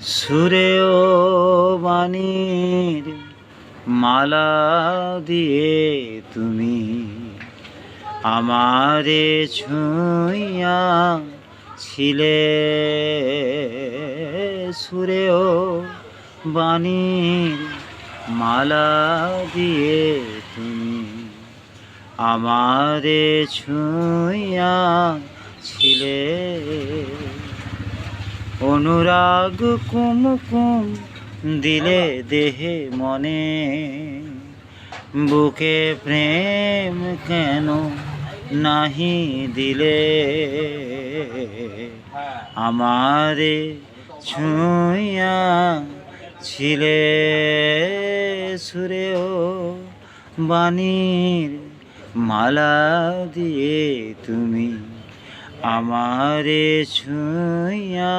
সুরেও বাণীর মালা দিয়ে তুমি আমারে ছুঁইয়া ছিলে। সুরেও বাণীর মালা দিয়ে তুমি আমারে ছুঁইয়া ছিলে। অনুরাগ কুমকুম দিলে দেহে মনে, বুকে প্রেম কেন নাহি দিলে। আমারে ছুঁইয়া ছিলে। সুরেও বাণীর মালা দিয়ে তুমি আমারে ছুঁইয়া